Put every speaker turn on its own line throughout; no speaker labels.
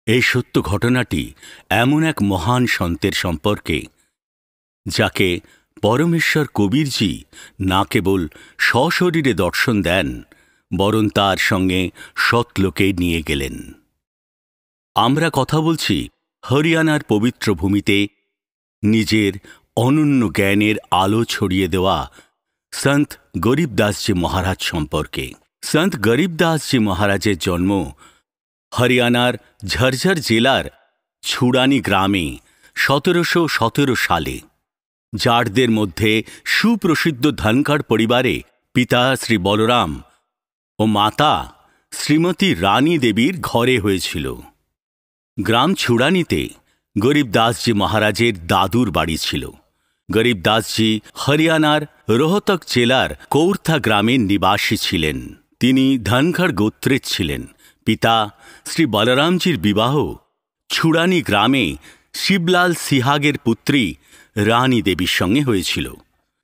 এই সত্য ঘটনাটি এমন এক মহান সন্তের সম্পর্কে যাকে পরমেশ্বর কবীরজি না কেবল সশরীরে দর্শন দেন, বরং তার সঙ্গে সৎলোকে নিয়ে গেলেন। আমরা কথা বলছি হরিয়ানার পবিত্র ভূমিতে নিজের অনন্য জ্ঞানের আলো ছড়িয়ে দেওয়া সন্ত গরিবদাসজি মহারাজ সম্পর্কে। সন্ত গরিবদাসজি মহারাজের জন্ম হরিয়ানার ঝরঝর জেলার ছুড়ানি গ্রামে 1717 সালে। জাটদের মধ্যে সুপ্রসিদ্ধ ধনখড় পরিবারে পিতা শ্রী বলরাম ও মাতা শ্রীমতী রানী দেবীর ঘরে হয়েছিল। গ্রাম ছুড়ানিতে গরিবদাসজি মহারাজের দাদুর বাড়ি ছিল। গরিবদাসজি হরিয়ানার রোহতক জেলার কৌর্থা গ্রামের নিবাসী ছিলেন। তিনি ধনখড় গোত্রের ছিলেন। পিতা শ্রী বলরামজির বিবাহ ছুড়ানি গ্রামে শিবলাল সিহাগের পুত্রী রানী দেবীর সঙ্গে হয়েছিল।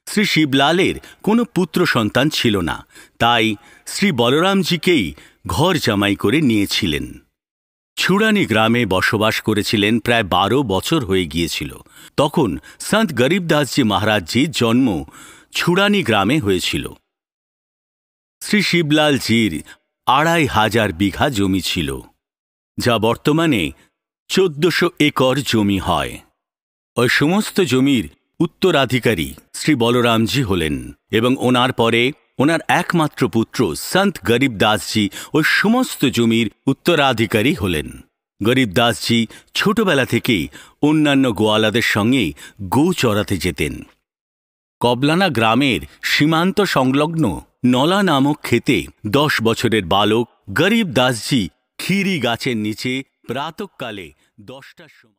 শ্রী শিবলালের কোনো পুত্র সন্তান ছিল না, তাই শ্রী বলরামজিকেই ঘর জামাই করে নিয়েছিলেন। ছুড়ানি গ্রামে বসবাস করেছিলেন প্রায় 12 বছর হয়ে গিয়েছিল। তখন সন্ত গরিবদাসজি মহারাজজির জন্ম ছুড়ানি গ্রামে হয়েছিল। শ্রী শিবলালজির 2500 বিঘা জমি ছিল, যা বর্তমানে 1400 একর জমি হয়। ওই সমস্ত জমির উত্তরাধিকারী শ্রী বলরামজি হলেন এবং ওনার পরে ওনার একমাত্র পুত্র সন্ত গরিবদাসজি ওই সমস্ত জমির উত্তরাধিকারী হলেন। গরিবদাসজি ছোটবেলা থেকেই অন্যান্য গোয়ালাদের সঙ্গে গো চড়াতে যেতেন। কবলানা গ্রামের সীমান্ত সংলগ্ন নলা নামক ক্ষেতে 10 বছরের বালক গরিবদাসজি খিরি গাছের নিচে প্রাতঃকালে 10টার সময়